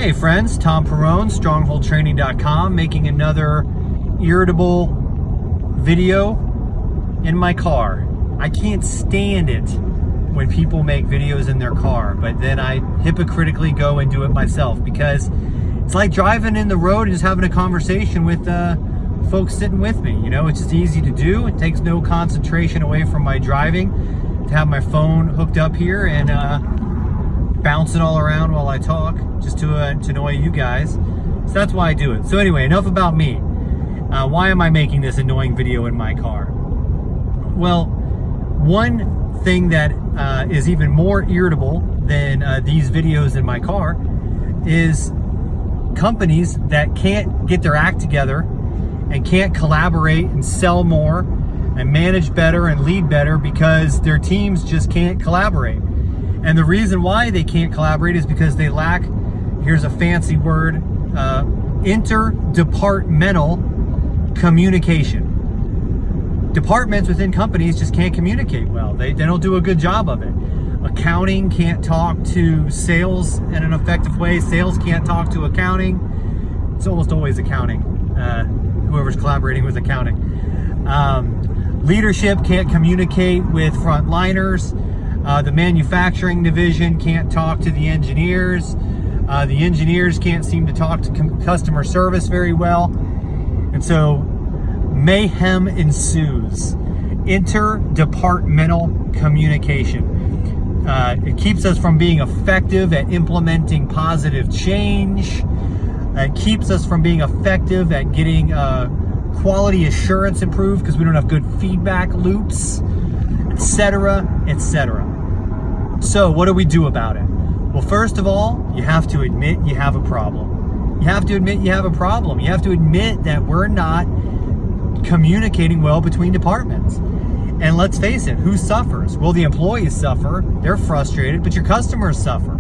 Hey friends, Tom Perrone, strongholdtraining.com, making another irritable video in my car. I can't stand it when people make videos in their car, but then I hypocritically go and do it myself because it's like driving in the road and just having a conversation with folks sitting with me. You know, it's just easy to do. It takes no concentration away from my driving to have my phone hooked up here and bouncing all around while I talk just to annoy you guys. So that's why I do it. So anyway, enough about me. Why am I making this annoying video in my car? Well, one thing that is even more irritable than these videos in my car is companies that can't get their act together and can't collaborate and sell more and manage better and lead better because their teams just can't collaborate. And the reason why they can't collaborate is because they lack, here's a fancy word, interdepartmental communication. Departments within companies just can't communicate well. They don't do a good job of it. Accounting can't talk to sales in an effective way. Sales can't talk to accounting. It's almost always accounting, whoever's collaborating with accounting. Leadership can't communicate with frontliners. The manufacturing division can't talk to the engineers. The engineers can't seem to talk to customer service very well. And so mayhem ensues. Interdepartmental communication. It keeps us from being effective at implementing positive change. It keeps us from being effective at getting quality assurance improved because we don't have good feedback loops, etc., etc. So what do we do about it? Well, first of all, you have to admit you have a problem. You have to admit you have a problem. You have to admit that we're not communicating well between departments. And let's face it, who suffers? Well, the employees suffer. They're frustrated, but your customers suffer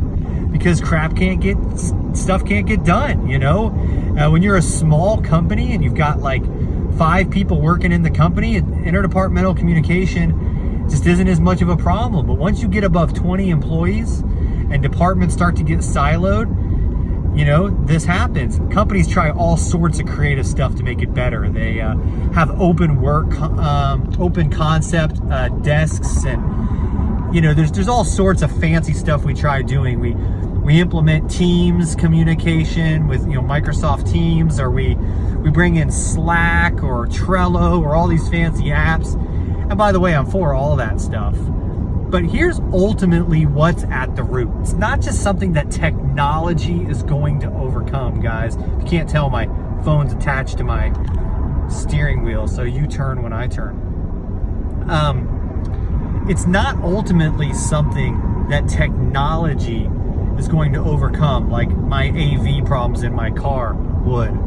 because stuff can't get done, you know? When you're a small company and you've got like 5 people working in the company, interdepartmental communication just isn't as much of a problem. But once you get above 20 employees and departments start to get siloed, you know, this happens. Companies try all sorts of creative stuff to make it better. They have open work, open concept desks, and you know, there's all sorts of fancy stuff we try doing. We implement Teams communication with, you know, Microsoft Teams, or we bring in Slack or Trello or all these fancy apps. And by the way, I'm for all that stuff. But here's ultimately what's at the root. It's not just something that technology is going to overcome, guys. You can't tell, my phone's attached to my steering wheel, so you turn when I turn. It's not ultimately something that technology is going to overcome, like my AV problems in my car would.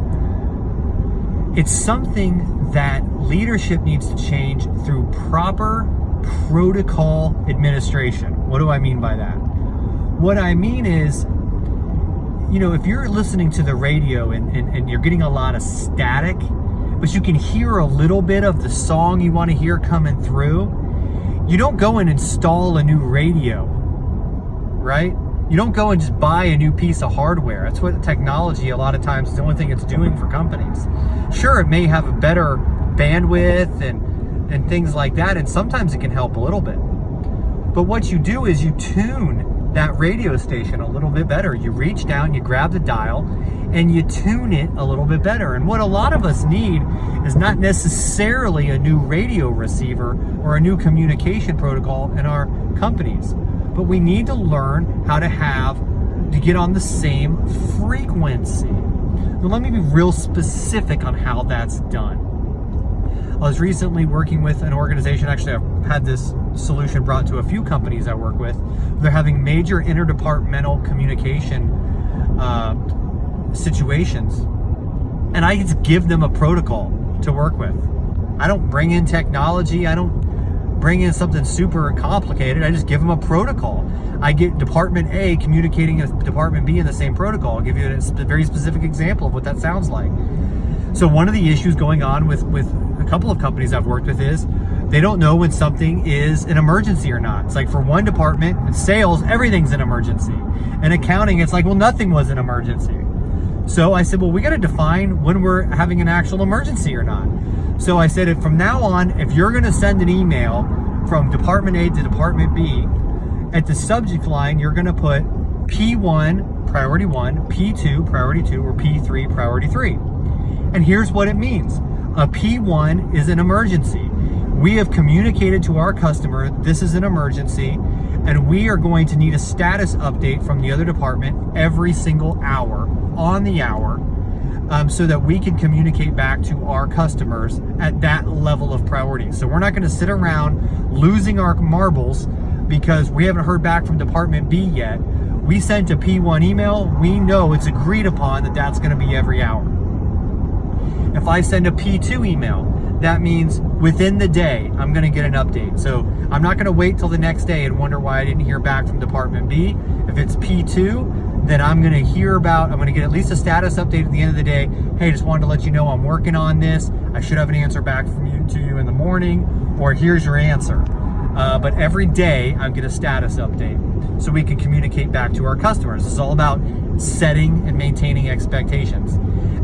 It's something that leadership needs to change through proper protocol administration. What do I mean by that? What I mean is, you know, if you're listening to the radio and you're getting a lot of static, but you can hear a little bit of the song you want to hear coming through, you don't go and install a new radio, right? You don't go and just buy a new piece of hardware. That's what technology a lot of times is the only thing it's doing for companies. Sure, it may have a better bandwidth and things like that, and sometimes it can help a little bit. But what you do is you tune that radio station a little bit better. You reach down, you grab the dial, and you tune it a little bit better. And what a lot of us need is not necessarily a new radio receiver or a new communication protocol in our companies, but we need to learn how to get on the same frequency. Now, let me be real specific on how that's done. I was recently working with an organization. Actually, I've had this solution brought to a few companies I work with. They're having major interdepartmental communication situations, and I just give them a protocol to work with. I don't bring in technology. I don't bring in something super complicated. I just give them a protocol. I get Department A communicating with Department B in the same protocol. I'll give you a very specific example of what that sounds like. So one of the issues going on with a couple of companies I've worked with is They don't know when something is an emergency or not. It's like for one department, sales, everything's an emergency. And accounting, it's like, well, nothing was an emergency. So I said, well, we got to define when we're having an actual emergency or not. So I said, from now on, if you're going to send an email from Department A to Department B, at the subject line, you're going to put P1, priority 1, P2, priority 2, or P3, priority 3. And here's what it means. A P1 is an emergency. We have communicated to our customer this is an emergency, and we are going to need a status update from the other department every single hour, on the hour, so that we can communicate back to our customers at that level of priority. So we're not going to sit around losing our marbles because we haven't heard back from Department B yet. We sent a P1 email. We know it's agreed upon that that's going to be every hour. If I send a P2 email, that means within the day, I'm going to get an update. So I'm not going to wait till the next day and wonder why I didn't hear back from Department B. If it's P2, then I'm going to I'm going to get at least a status update at the end of the day. Hey, just wanted to let you know I'm working on this. I should have an answer back from you to you in the morning, or here's your answer. But every day I get a status update so we can communicate back to our customers. This is all about setting and maintaining expectations.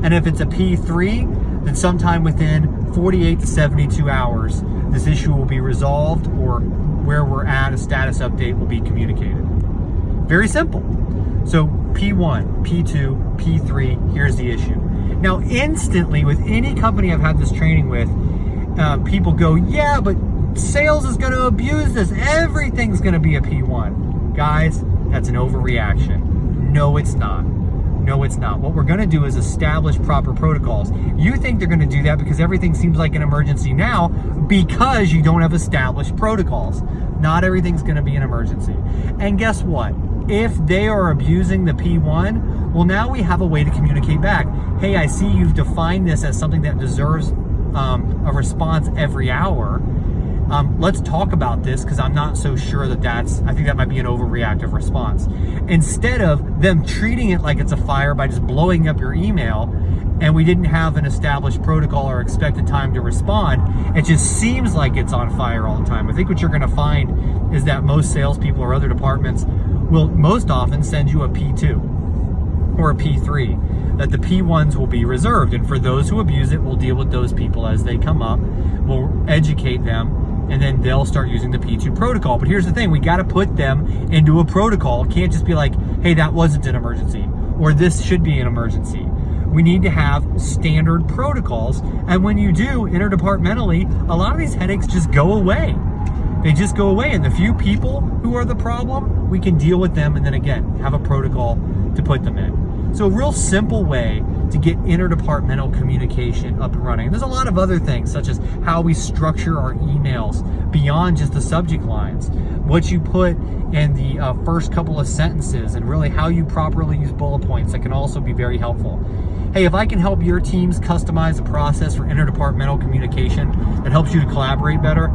And if it's a P3, then sometime within 48 to 72 hours, this issue will be resolved, or where we're at, a status update will be communicated. Very simple. So P1, P2, P3, here's the issue. Now, instantly, with any company I've had this training with, people go, yeah, but sales is going to abuse this. Everything's going to be a P1. Guys, that's an overreaction. No, it's not. No, it's not. What we're going to do is establish proper protocols. You think they're going to do that because everything seems like an emergency now because you don't have established protocols. Not everything's going to be an emergency. And guess what? If they are abusing the P1, well, now we have a way to communicate back. Hey, I see you've defined this as something that deserves a response every hour. Let's talk about this because I'm not so sure I think that might be an overreactive response. Instead of them treating it like it's a fire by just blowing up your email, and we didn't have an established protocol or expected time to respond, it just seems like it's on fire all the time. I think what you're going to find is that most salespeople or other departments will most often send you a P2 or a P3, that the P1s will be reserved. And for those who abuse it, we'll deal with those people as they come up. We'll educate them, and then they'll start using the P2 protocol. But here's the thing, we got to put them into a protocol. It can't just be like, hey, that wasn't an emergency, or this should be an emergency. We need to have standard protocols. And when you do, interdepartmentally, a lot of these headaches just go away. They just go away. And the few people who are the problem, we can deal with them and then again, have a protocol to put them in. So a real simple way to get interdepartmental communication up and running. And there's a lot of other things, such as how we structure our emails beyond just the subject lines, what you put in the first couple of sentences, and really how you properly use bullet points. That can also be very helpful. Hey, if I can help your teams customize a process for interdepartmental communication that helps you to collaborate better,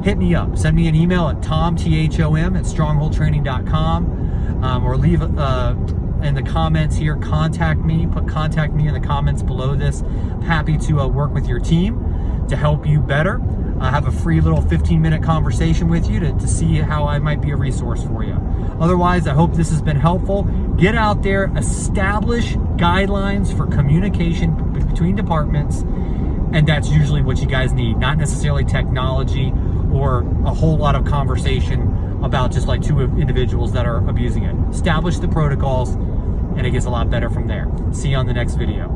hit me up. Send me an email at tom@strongholdtraining.com, or leave in the comments here, contact me. Put contact me in the comments below this. I'm happy to work with your team to help you better. Have a free little 15-minute conversation with you to see how I might be a resource for you. Otherwise, I hope this has been helpful. Get out there, establish guidelines for communication between departments, and that's usually what you guys need, not necessarily technology or a whole lot of conversation about just like two individuals that are abusing it. Establish the protocols, and it gets a lot better from there. See you on the next video.